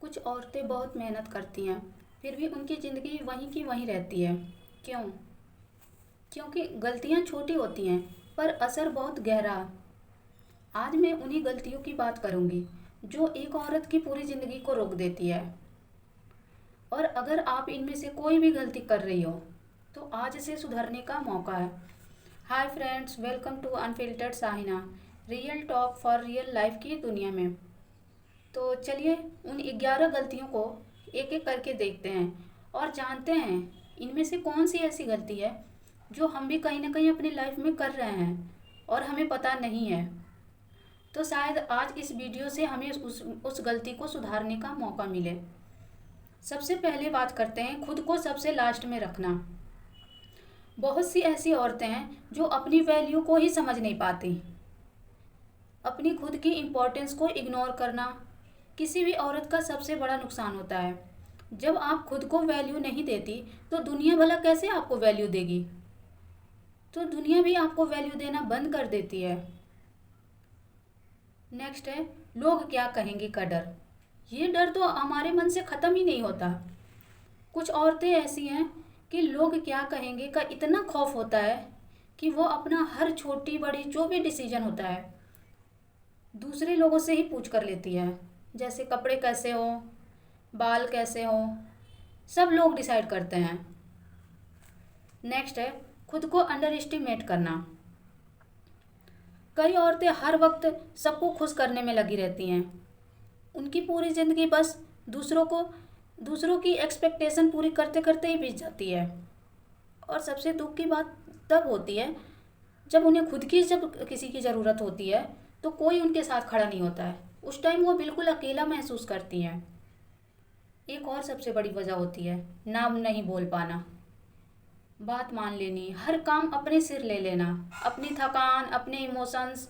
कुछ औरतें बहुत मेहनत करती हैं, फिर भी उनकी ज़िंदगी वहीं की वहीं रहती है। क्यों? क्योंकि गलतियाँ छोटी होती हैं, पर असर बहुत गहरा। आज मैं उन्हीं गलतियों की बात करूंगी, जो एक औरत की पूरी ज़िंदगी को रोक देती है। और अगर आप इनमें से कोई भी गलती कर रही हो, तो आज से सुधरने का मौका है। Hi friends, welcome to unfiltered Sahina, real talk for real life की दुनिया में। तो चलिए उन 11 गलतियों को एक एक करके देखते हैं और जानते हैं इनमें से कौन सी ऐसी गलती है जो हम भी कहीं ना कहीं अपनी लाइफ में कर रहे हैं और हमें पता नहीं है। तो शायद आज इस वीडियो से हमें उस गलती को सुधारने का मौका मिले। सबसे पहले बात करते हैं खुद को सबसे लास्ट में रखना। बहुत सी ऐसी औरतें हैं जो अपनी वैल्यू को ही समझ नहीं पाती। अपनी खुद की इम्पोर्टेंस को इग्नोर करना किसी भी औरत का सबसे बड़ा नुकसान होता है। जब आप खुद को वैल्यू नहीं देती तो दुनिया भला कैसे आपको वैल्यू देगी? तो दुनिया भी आपको वैल्यू देना बंद कर देती है। नेक्स्ट है लोग क्या कहेंगे का डर। ये डर तो हमारे मन से ख़त्म ही नहीं होता। कुछ औरतें ऐसी हैं कि लोग क्या कहेंगे का इतना खौफ होता है कि वो अपना हर छोटी बड़ी जो भी डिसीजन होता है दूसरे लोगों से ही पूछ कर लेती है। जैसे कपड़े कैसे हो, बाल कैसे हो, सब लोग डिसाइड करते हैं। नेक्स्ट है खुद को अंडर एस्टिमेट करना। कई औरतें हर वक्त सबको खुश करने में लगी रहती हैं। उनकी पूरी ज़िंदगी बस दूसरों की एक्सपेक्टेशन पूरी करते करते ही बीत जाती है। और सबसे दुख की बात तब होती है जब उन्हें खुद की जब किसी की ज़रूरत होती है तो कोई उनके साथ खड़ा नहीं होता है। उस टाइम वो बिल्कुल अकेला महसूस करती हैं। एक और सबसे बड़ी वजह होती है नाम नहीं बोल पाना, बात मान लेनी, हर काम अपने सिर ले लेना, अपनी थकान, अपने इमोशंस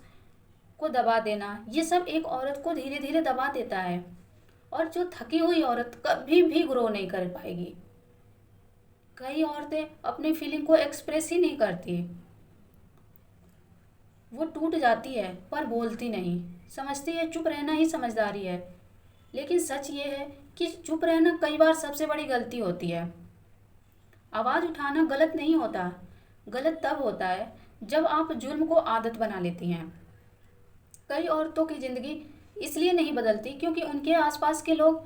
को दबा देना। ये सब एक औरत को धीरे धीरे दबा देता है और जो थकी हुई औरत कभी भी ग्रो नहीं कर पाएगी। कई औरतें अपनी फीलिंग को एक्सप्रेस ही नहीं करती। वो टूट जाती है पर बोलती नहीं, समझती है चुप रहना ही समझदारी है। लेकिन सच ये है कि चुप रहना कई बार सबसे बड़ी गलती होती है। आवाज़ उठाना गलत नहीं होता, गलत तब होता है जब आप जुल्म को आदत बना लेती हैं। कई औरतों की ज़िंदगी इसलिए नहीं बदलती क्योंकि उनके आसपास के लोग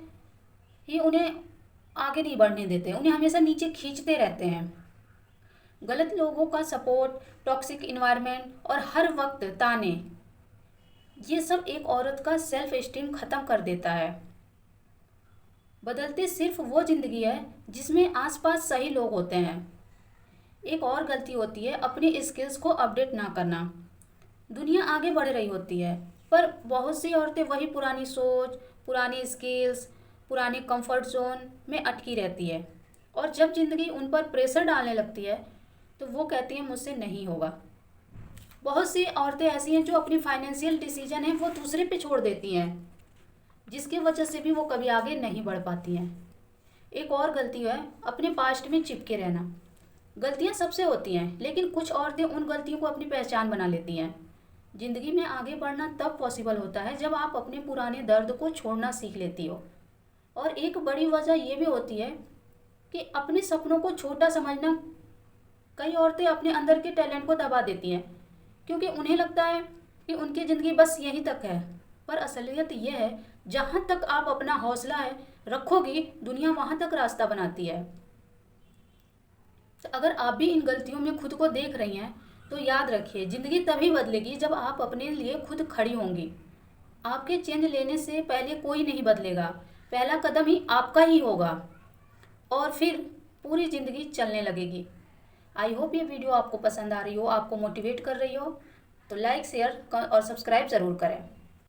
ही उन्हें आगे नहीं बढ़ने देते, उन्हें हमेशा नीचे खींचते रहते हैं। गलत लोगों का सपोर्ट, टॉक्सिक इन्वायरमेंट और हर वक्त ताने, ये सब एक औरत का सेल्फ एस्टीम ख़त्म कर देता है। बदलती सिर्फ वो ज़िंदगी है जिसमें आसपास सही लोग होते हैं। एक और गलती होती है अपनी स्किल्स को अपडेट ना करना। दुनिया आगे बढ़ रही होती है पर बहुत सी औरतें वही पुरानी सोच, पुरानी स्किल्स, पुराने कंफर्ट जोन में अटकी रहती है। और जब ज़िंदगी उन पर प्रेशर डालने लगती है तो वो कहती हैं मुझसे नहीं होगा। बहुत सी औरतें ऐसी हैं जो अपनी फाइनेंशियल डिसीजन है वो दूसरे पे छोड़ देती हैं, जिसकी वजह से भी वो कभी आगे नहीं बढ़ पाती हैं। एक और गलती है अपने पास्ट में चिपके रहना। गलतियां सबसे होती हैं लेकिन कुछ औरतें उन गलतियों को अपनी पहचान बना लेती हैं। ज़िंदगी में आगे बढ़ना तब पॉसिबल होता है जब आप अपने पुराने दर्द को छोड़ना सीख लेती हो। और एक बड़ी वजह ये भी होती है कि अपने सपनों को छोटा समझना। कई औरतें अपने अंदर के टैलेंट को दबा देती हैं क्योंकि उन्हें लगता है कि उनकी ज़िंदगी बस यहीं तक है। पर असलियत यह है जहाँ तक आप अपना हौसला है रखोगी, दुनिया वहाँ तक रास्ता बनाती है। तो अगर आप भी इन गलतियों में खुद को देख रही हैं तो याद रखिए ज़िंदगी तभी बदलेगी जब आप अपने लिए खुद खड़ी होंगी। आपके चेंज लेने से पहले कोई नहीं बदलेगा, पहला कदम ही आपका ही होगा और फिर पूरी ज़िंदगी चलने लगेगी। आई होप ये वीडियो आपको पसंद आ रही हो, आपको मोटिवेट कर रही हो। तो लाइक, शेयर और सब्सक्राइब ज़रूर करें।